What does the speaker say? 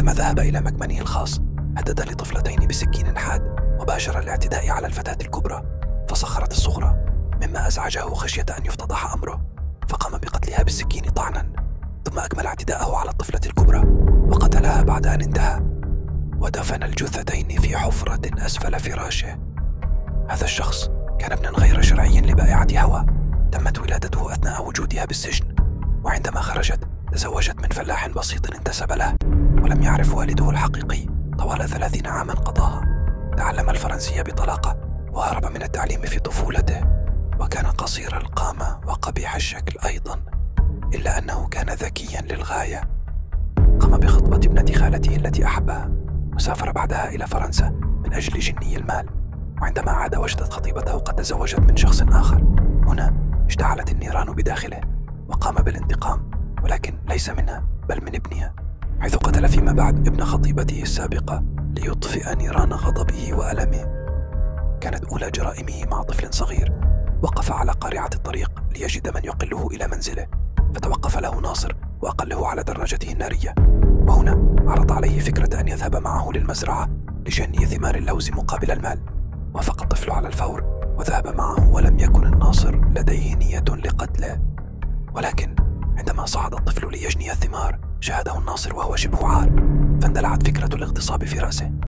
عندما ذهب إلى مكمنه الخاص هدد لطفلتين بسكين حاد وباشر الاعتداء على الفتاة الكبرى، فصخرت الصغرى مما أزعجه خشية أن يفتضح أمره، فقام بقتلها بالسكين طعنا، ثم أكمل اعتداءه على الطفلة الكبرى وقتلها بعد أن انتهى، ودفن الجثتين في حفرة أسفل فراشه. هذا الشخص كان ابنا غير شرعي لبائعة هوى، تمت ولادته أثناء وجودها بالسجن، وعندما خرجت تزوجت من فلاح بسيط انتسب له، ولم يعرف والده الحقيقي طوال 30 عاما قضاها. تعلم الفرنسية بطلاقة وهرب من التعليم في طفولته، وكان قصير القامة وقبيح الشكل أيضا، إلا أنه كان ذكيا للغاية. قام بخطبة ابنة خالته التي أحبها، وسافر بعدها إلى فرنسا من أجل جني المال، وعندما عاد وجدت خطيبته قد تزوجت من شخص آخر. هنا اشتعلت النيران بداخله، وقام بالانتقام، ولكن ليس منها بل من ابنها، حيث قتل فيما بعد ابن خطيبته السابقة ليطفئ نيران غضبه وألمه. كانت أولى جرائمه مع طفل صغير وقف على قارعة الطريق ليجد من يقله إلى منزله، فتوقف له ناصر وأقله على دراجته النارية، وهنا عرض عليه فكرة أن يذهب معه للمزرعة لجني ثمار اللوز مقابل المال. وافق الطفل على الفور وذهب معه، ولم يكن الناصر لديه نية لقتله، ولكن عندما صعد الطفل ليجني الثمار شاهده الناصر وهو شبه عار، فاندلعت فكرة الاغتصاب في رأسه.